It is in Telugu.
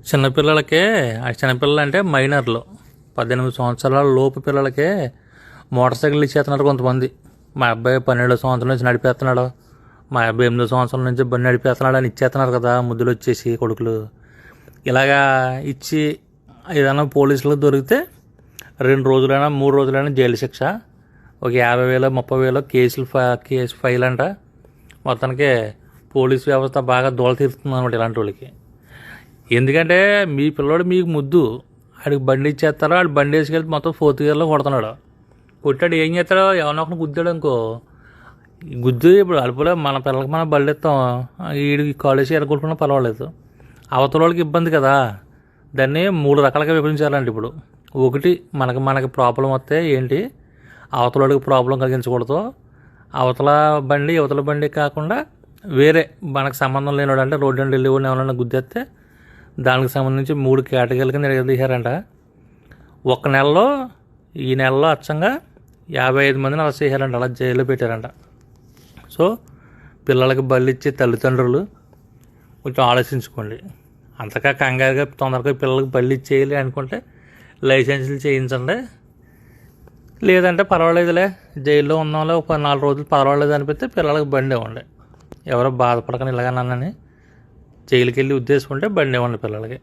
చిన్నపిల్లలకే చిన్నపిల్లలు అంటే మైనర్లు 18 సంవత్సరాల లోపు పిల్లలకే మోటార్ సైకిల్ ఇచ్చేస్తున్నారు కొంతమంది. మా అబ్బాయి 12 సంవత్సరం నుంచి నడిపేస్తున్నాడు, మా అబ్బాయి 8 సంవత్సరాల నుంచి బండి నడిపేస్తున్నాడు అని ఇచ్చేస్తున్నారు కదా ముద్దులు వచ్చేసి కొడుకులు. ఇలాగా ఇచ్చి ఏదైనా పోలీసులకు దొరికితే 2 రోజులైనా 3 రోజులైనా జైలు శిక్ష, ఒక 50,000 30,000 కేసు ఫైల్ అంట. మొత్తానికి పోలీస్ వ్యవస్థ బాగా దోల తీరుతుంది అనమాట ఇలాంటి వాళ్ళకి. ఎందుకంటే మీ పిల్లోడు మీకు ముద్దు, ఆడికి బండి ఇచ్చేస్తారో ఆడు బండి వేసుకెళ్తే మొత్తం 4th గేర్లో కొడుతున్నాడు. కొట్టాడు ఏం చేస్తాడో ఎవరినో ఒకరిని గుద్దాడు అనుకో, గుద్దు ఇప్పుడు అడుపులో మన పిల్లలకి మనం బళ్ళు ఇస్తాం, వీడికి కాలేజీ ఎరగొట్టుకున్నా పర్వాలేదు, అవతల వాళ్ళకి ఇబ్బంది కదా. దాన్ని 3 రకాలుగా విభజించాలండి. ఇప్పుడు ఒకటి మనకి ప్రాబ్లం వస్తే ఏంటి, అవతల వాడికి ప్రాబ్లం కలిగించకూడదు. అవతల బండి యువతల బండి కాకుండా వేరే మనకు సంబంధం లేనివాడు, అంటే రోడ్డు అండ్ వెళ్ళి ఎవరైనా గుద్దేస్తే దానికి సంబంధించి 3 కేటగిరీల కింద తీశారంట. ఈ నెలలో అచ్చంగా 55 మందిని అరెస్ట్ చేశారంట, అలా జైల్లో పెట్టారంట. సో పిల్లలకి బళ్ళు ఇచ్చే తల్లిదండ్రులు కొంచెం ఆలోచించుకోండి. అంతగా కంగారుగా తొందరగా పిల్లలకి బళ్ళు ఇచ్చేయాలి అనుకుంటే లైసెన్సులు చేయించండి. లేదంటే పర్వాలేదులే జైల్లో ఉన్నాంలే ఒక 4 రోజులు పర్వాలేదు అనిపిస్తే పిల్లలకి బండి ఇవ్వండి. ఎవరో బాధపడకని ఇలాగనని జైలుకి వెళ్ళి ఉద్దేశం ఉంటే బండి ఇవ్వండి పిల్లలకి.